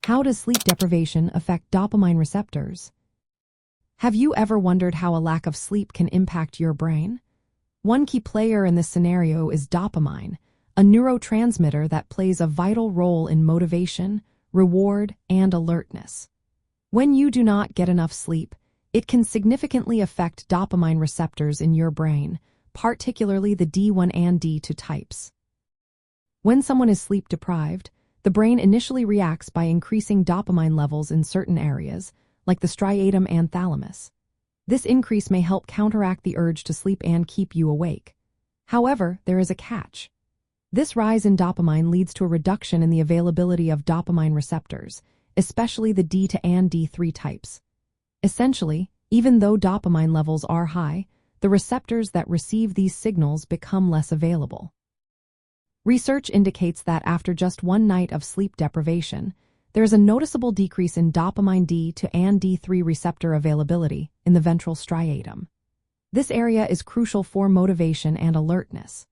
How does sleep deprivation affect dopamine receptors? Have you ever wondered how a lack of sleep can impact your brain? One key player in this scenario is dopamine, a neurotransmitter that plays a vital role in motivation, reward, and alertness. When you do not get enough sleep, it can significantly affect dopamine receptors in your brain, particularly the D1 and D2 types. When someone is sleep deprived, the brain initially reacts by increasing dopamine levels in certain areas, like the striatum and thalamus. This increase may help counteract the urge to sleep and keep you awake. However, there is a catch. This rise in dopamine leads to a reduction in the availability of dopamine receptors, especially the D2 and D3 types. Essentially, even though dopamine levels are high, the receptors that receive these signals become less available. Research indicates that after just one night of sleep deprivation, there is a noticeable decrease in dopamine D2 and D3 receptor availability in the ventral striatum. This area is crucial for motivation and alertness.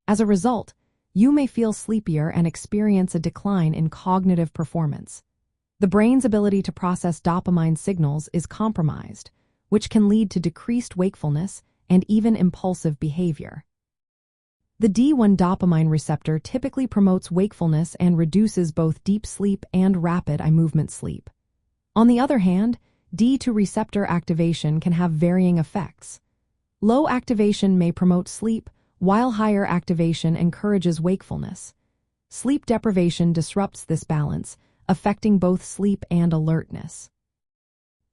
As a result, you may feel sleepier and experience a decline in cognitive performance. The brain's ability to process dopamine signals is compromised, which can lead to decreased wakefulness and even impulsive behavior. The D1 dopamine receptor typically promotes wakefulness and reduces both deep sleep and rapid eye movement sleep. On the other hand, D2 receptor activation can have varying effects. Low activation may promote sleep, while higher activation encourages wakefulness. Sleep deprivation disrupts this balance, affecting both sleep and alertness.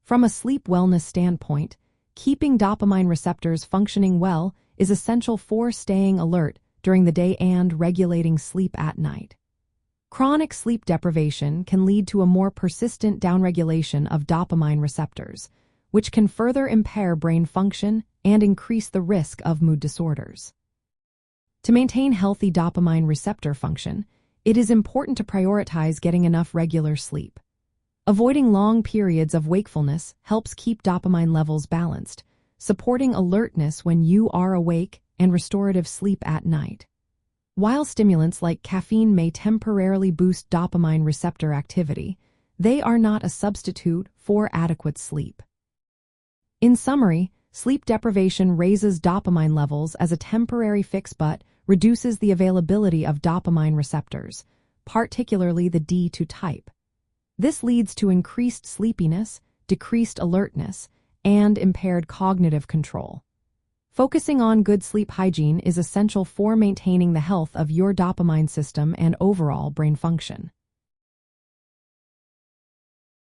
From a sleep wellness standpoint, keeping dopamine receptors functioning well is essential for staying alert during the day and regulating sleep at night. Chronic sleep deprivation can lead to a more persistent downregulation of dopamine receptors, which can further impair brain function and increase the risk of mood disorders. To maintain healthy dopamine receptor function, it is important to prioritize getting enough regular sleep. Avoiding long periods of wakefulness helps keep dopamine levels balanced, supporting alertness when you are awake and restorative sleep at night. While stimulants like caffeine may temporarily boost dopamine receptor activity, they are not a substitute for adequate sleep. In summary, sleep deprivation raises dopamine levels as a temporary fix but reduces the availability of dopamine receptors, particularly the D2 type. This leads to increased sleepiness, decreased alertness, and impaired cognitive control. Focusing on good sleep hygiene is essential for maintaining the health of your dopamine system and overall brain function.